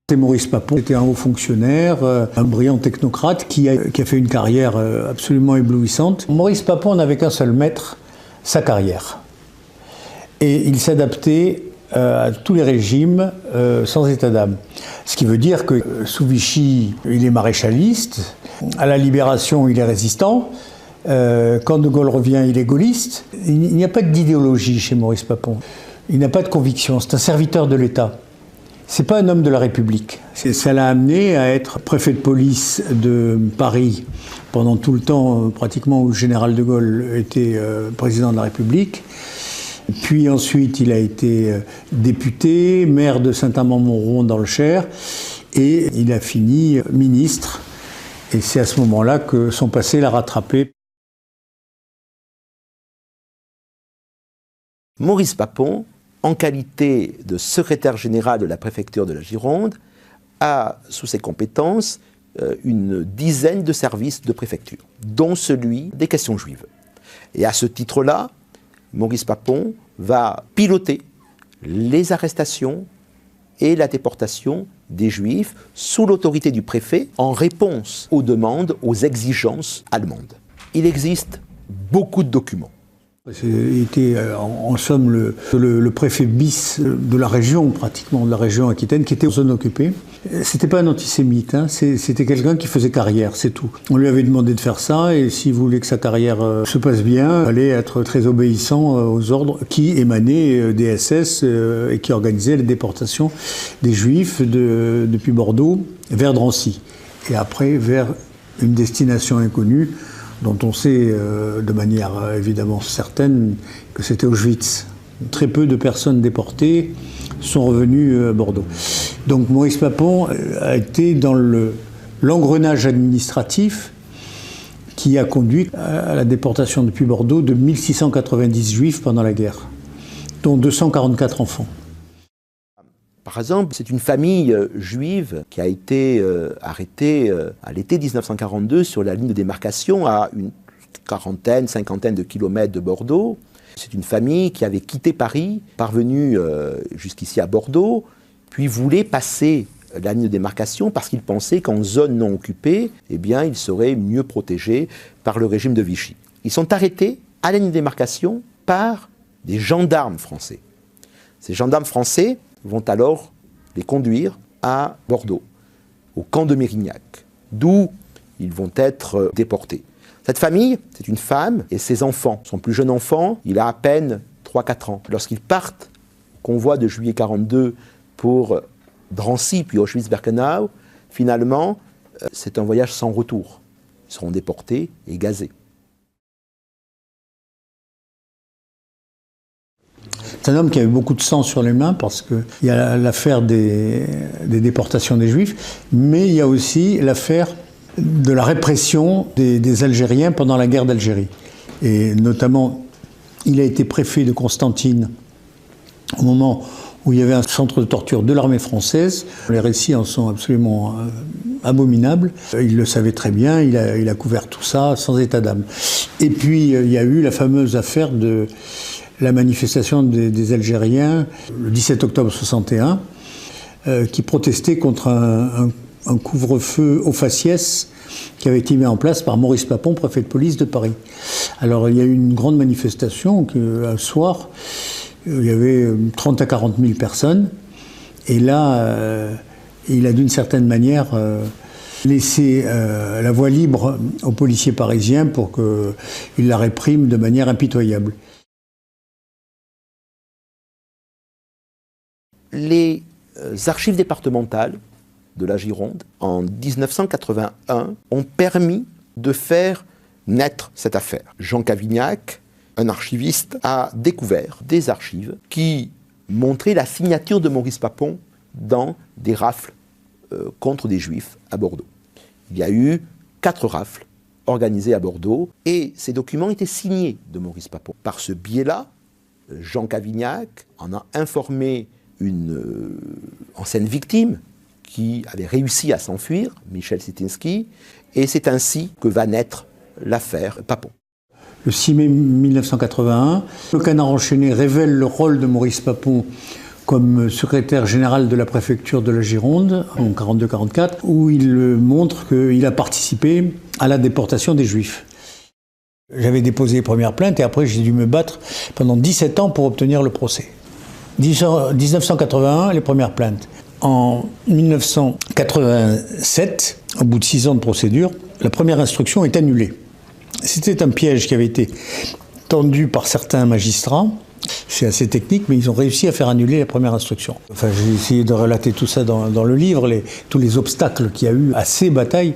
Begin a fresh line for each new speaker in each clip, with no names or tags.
C'est Maurice Papon, c'était un haut fonctionnaire, un brillant technocrate qui a fait une carrière absolument éblouissante. Maurice Papon n'avait qu'un seul maître, sa carrière. Et il s'adaptait à tous les régimes sans état d'âme. Ce qui veut dire que sous Vichy, il est maréchaliste, à la Libération, il est résistant, quand De Gaulle revient, il est gaulliste. Il n'y a pas d'idéologie chez Maurice Papon. Il n'a pas de conviction, c'est un serviteur de l'État. C'est pas un homme de la République. Ça l'a amené à être préfet de police de Paris pendant tout le temps, pratiquement, où le général de Gaulle était président de la République. Puis ensuite, il a été député, maire de Saint-Amand-Montrond dans le Cher, et il a fini ministre. Et c'est à ce moment-là que son passé l'a rattrapé.
Maurice Papon, en qualité de secrétaire général de la préfecture de la Gironde, a sous ses compétences une dizaine de services de préfecture, dont celui des questions juives. Et à ce titre-là, Maurice Papon va piloter les arrestations et la déportation des Juifs sous l'autorité du préfet en réponse aux demandes, aux exigences allemandes. Il existe beaucoup de documents.
Il était en somme le préfet bis de la région, pratiquement de la région Aquitaine, qui était en zone occupée. C'était pas un antisémite, hein, c'était quelqu'un qui faisait carrière, c'est tout. On lui avait demandé de faire ça, et s'il voulait que sa carrière se passe bien, il fallait être très obéissant aux ordres qui émanaient des SS et qui organisaient la déportation des Juifs depuis Bordeaux vers Drancy, et après vers une destination inconnue, dont on sait de manière évidemment certaine que c'était Auschwitz. Très peu de personnes déportées sont revenues à Bordeaux. Donc Maurice Papon a été dans l'engrenage administratif qui a conduit à la déportation depuis Bordeaux de 1690 Juifs pendant la guerre, dont 244 enfants.
Par exemple, c'est une famille juive qui a été arrêtée à l'été 1942 sur la ligne de démarcation à une cinquantaine de kilomètres de Bordeaux. C'est une famille qui avait quitté Paris, parvenue jusqu'ici à Bordeaux, puis voulait passer la ligne de démarcation parce qu'ils pensaient qu'en zone non occupée, eh bien, ils seraient mieux protégés par le régime de Vichy. Ils sont arrêtés à la ligne de démarcation par des gendarmes français. Ces gendarmes français vont alors les conduire à Bordeaux, au camp de Mérignac, d'où ils vont être déportés. Cette famille, c'est une femme et ses enfants. Son plus jeune enfant, il a à peine 3-4 ans. Lorsqu'ils partent au convoi de juillet 42 pour Drancy, puis Auschwitz-Birkenau, finalement, c'est un voyage sans retour. Ils seront déportés et gazés.
C'est un homme qui avait beaucoup de sang sur les mains parce qu'il y a l'affaire des déportations des Juifs, mais il y a aussi l'affaire de la répression des Algériens pendant la guerre d'Algérie. Et notamment, il a été préfet de Constantine au moment où il y avait un centre de torture de l'armée française. Les récits en sont absolument abominables. Il le savait très bien, il a couvert tout ça sans état d'âme. Et puis, il y a eu la fameuse affaire de la manifestation des Algériens le 17 octobre 61, qui protestaient contre un couvre-feu au faciès qui avait été mis en place par Maurice Papon, préfet de police de Paris. Alors il y a eu une grande manifestation, un soir, il y avait 30 à 40 000 personnes, et là, il a d'une certaine manière laissé la voie libre aux policiers parisiens pour qu'ils la répriment de manière impitoyable.
Les archives départementales de la Gironde, en 1981, ont permis de faire naître cette affaire. Jean Cavignac, un archiviste, a découvert des archives qui montraient la signature de Maurice Papon dans des rafles contre des Juifs à Bordeaux. Il y a eu 4 rafles organisées à Bordeaux et ces documents étaient signés de Maurice Papon. Par ce biais-là, Jean Cavignac en a informé une ancienne victime qui avait réussi à s'enfuir, Michel Sitinsky, et c'est ainsi que va naître l'affaire Papon.
Le 6 mai 1981, le Canard enchaîné révèle le rôle de Maurice Papon comme secrétaire général de la préfecture de la Gironde en 42-44, où il montre qu'il a participé à la déportation des Juifs. J'avais déposé les premières plaintes et après j'ai dû me battre pendant 17 ans pour obtenir le procès. 1981, les premières plaintes. En 1987, au bout de 6 ans de procédure, la première instruction est annulée. C'était un piège qui avait été tendu par certains magistrats. C'est assez technique, mais ils ont réussi à faire annuler la première instruction. Enfin, j'ai essayé de relater tout ça dans le livre, tous les obstacles qu'il y a eu à ces batailles.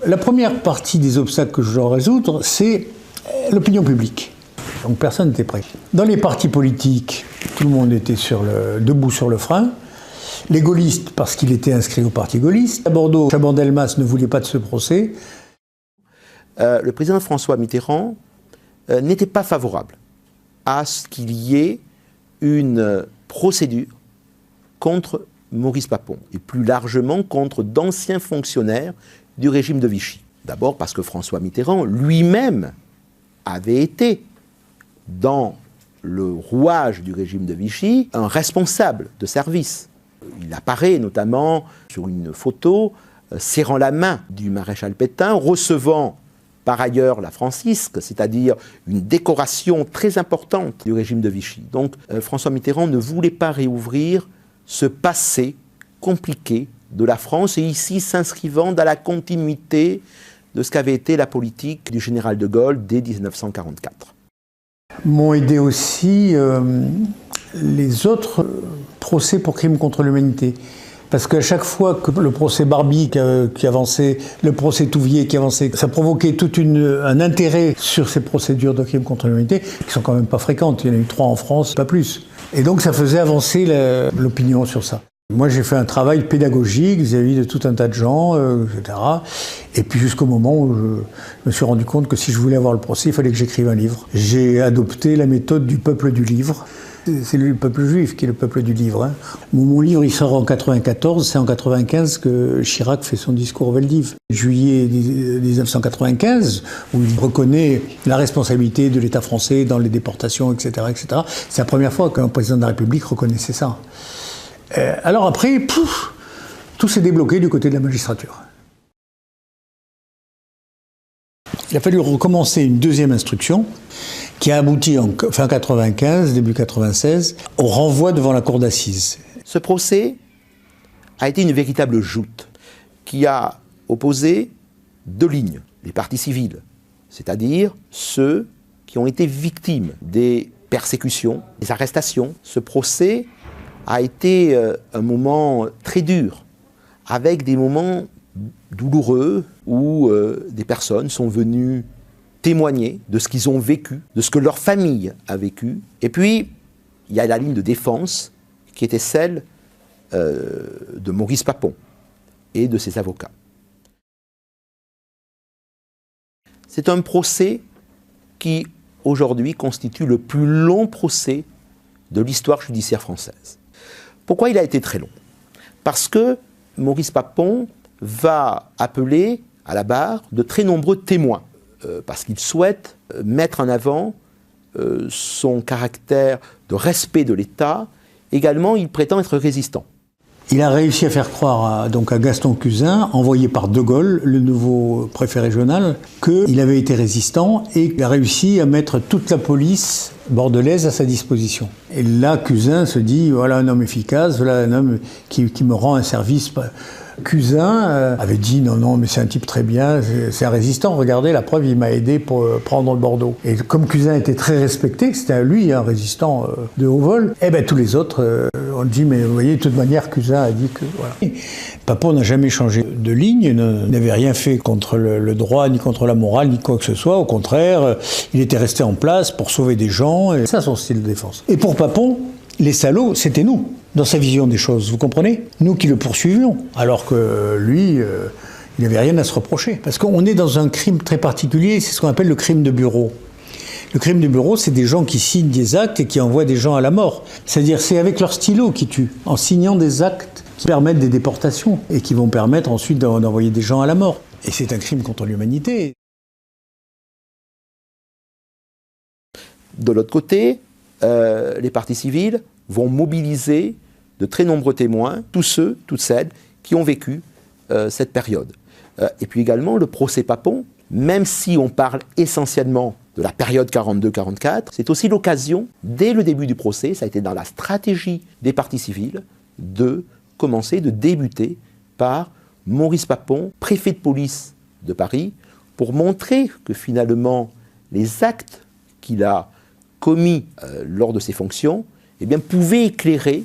La première partie des obstacles que je dois résoudre, c'est l'opinion publique. Donc personne n'était prêt. Dans les partis politiques, tout le monde était debout sur le frein. Les gaullistes, parce qu'il était inscrit au parti gaulliste. À Bordeaux, Chaban-Delmas ne voulait pas de ce procès.
Le président François Mitterrand n'était pas favorable à ce qu'il y ait une procédure contre Maurice Papon, et plus largement contre d'anciens fonctionnaires du régime de Vichy. D'abord parce que François Mitterrand lui-même avait été, dans le rouage du régime de Vichy, un responsable de service. Il apparaît notamment sur une photo serrant la main du maréchal Pétain, recevant par ailleurs la Francisque, c'est-à-dire une décoration très importante du régime de Vichy. Donc François Mitterrand ne voulait pas réouvrir ce passé compliqué de la France, et ici s'inscrivant dans la continuité de ce qu'avait été la politique du général de Gaulle dès 1944.
M'ont aidé aussi les autres procès pour crimes contre l'humanité. Parce qu'à chaque fois que le procès Barbie qui avançait, le procès Touvier qui avançait, ça provoquait tout un intérêt sur ces procédures de crimes contre l'humanité, qui sont quand même pas fréquentes. Il y en a eu 3 en France, pas plus. Et donc ça faisait avancer l'opinion sur ça. Moi, j'ai fait un travail pédagogique vis-à-vis de tout un tas de gens, etc. Et puis jusqu'au moment où je me suis rendu compte que si je voulais avoir le procès, il fallait que j'écrive un livre. J'ai adopté la méthode du peuple du livre. C'est le peuple juif qui est le peuple du livre. Hein. Mon livre, il sort en 94, c'est en 95 que Chirac fait son discours au Veldiv. Juillet 1995, où il reconnaît la responsabilité de l'État français dans les déportations, etc., etc. C'est la première fois qu'un président de la République reconnaissait ça. Alors après, tout s'est débloqué du côté de la magistrature. Il a fallu recommencer une deuxième instruction qui a abouti en fin 95, début 96, au renvoi devant la cour d'assises.
Ce procès a été une véritable joute qui a opposé 2 lignes, les partis civils, c'est-à-dire ceux qui ont été victimes des persécutions, des arrestations. Ce procès a été un moment très dur, avec des moments douloureux où des personnes sont venues témoigner de ce qu'ils ont vécu, de ce que leur famille a vécu. Et puis, il y a la ligne de défense qui était celle de Maurice Papon et de ses avocats. C'est un procès qui, aujourd'hui, constitue le plus long procès de l'histoire judiciaire française. Pourquoi il a été très long? Parce que Maurice Papon va appeler à la barre de très nombreux témoins, parce qu'il souhaite mettre en avant son caractère de respect de l'État. Également, il prétend être résistant.
Il a réussi à faire croire à Gaston Cousin, envoyé par De Gaulle, le nouveau préfet régional, qu'il avait été résistant et qu'il a réussi à mettre toute la police bordelaise à sa disposition. Et là, Cousin se dit, voilà un homme efficace, voilà un homme qui me rend un service. Cousin avait dit, non, mais c'est un type très bien, c'est un résistant, regardez, la preuve, il m'a aidé pour prendre le Bordeaux. Et comme Cousin était très respecté, c'était lui un résistant de haut vol, eh bien tous les autres ont dit, mais vous voyez, de toute manière, Cousin a dit que, voilà. Papon n'a jamais changé de ligne, n'avait rien fait contre le droit, ni contre la morale, ni quoi que ce soit, au contraire, il était resté en place pour sauver des gens, et ça, son style de défense. Et pour Papon, les salauds, c'était nous, dans sa vision des choses, vous comprenez? Nous qui le poursuivions, alors que lui, il n'avait rien à se reprocher. Parce qu'on est dans un crime très particulier, c'est ce qu'on appelle le crime de bureau. Le crime de bureau, c'est des gens qui signent des actes et qui envoient des gens à la mort. C'est-à-dire, c'est avec leur stylo qu'ils tuent, en signant des actes qui permettent des déportations et qui vont permettre ensuite d'envoyer des gens à la mort. Et c'est un crime contre l'humanité.
De l'autre côté, les parties civiles vont mobiliser de très nombreux témoins, tous ceux, toutes celles qui ont vécu cette période. Et puis également le procès Papon, même si on parle essentiellement de la période 42-44, c'est aussi l'occasion, dès le début du procès, ça a été dans la stratégie des parties civiles, de débuter par Maurice Papon, préfet de police de Paris, pour montrer que finalement les actes qu'il a commis lors de ses fonctions eh bien, pouvaient éclairer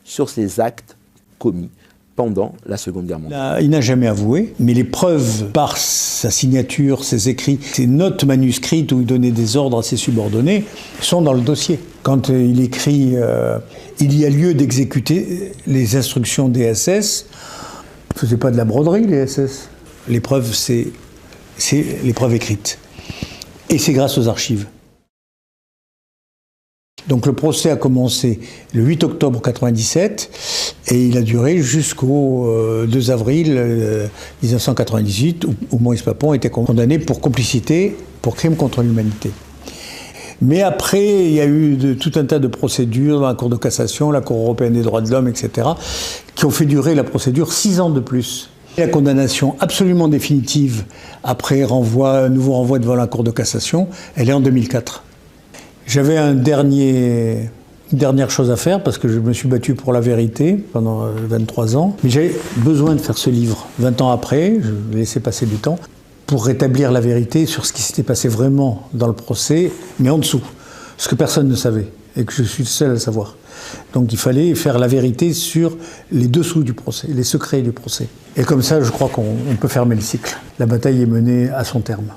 sur ces actes commis pendant la Seconde Guerre mondiale.
Il n'a jamais avoué, mais les preuves par sa signature, ses écrits, ses notes manuscrites où il donnait des ordres à ses subordonnés sont dans le dossier. Quand il écrit « Il y a lieu d'exécuter les instructions des SS », il ne faisait pas de la broderie, les SS. L'épreuve, c'est l'épreuve écrite. Et c'est grâce aux archives. Donc le procès a commencé le 8 octobre 1997 et il a duré jusqu'au 2 avril 1998 où Maurice Papon était condamné pour complicité, pour crime contre l'humanité. Mais après, il y a eu tout un tas de procédures dans la Cour de cassation, la Cour européenne des droits de l'homme, etc., qui ont fait durer la procédure 6 ans de plus. La condamnation absolument définitive, après nouveau renvoi devant la Cour de cassation, elle est en 2004. J'avais une dernière chose à faire parce que je me suis battu pour la vérité pendant 23 ans. Mais j'avais besoin de faire ce livre 20 ans après, je vais laisser passer du temps, pour rétablir la vérité sur ce qui s'était passé vraiment dans le procès, mais en dessous, ce que personne ne savait et que je suis le seul à savoir. Donc il fallait faire la vérité sur les dessous du procès, les secrets du procès. Et comme ça, je crois qu'on peut fermer le cycle. La bataille est menée à son terme.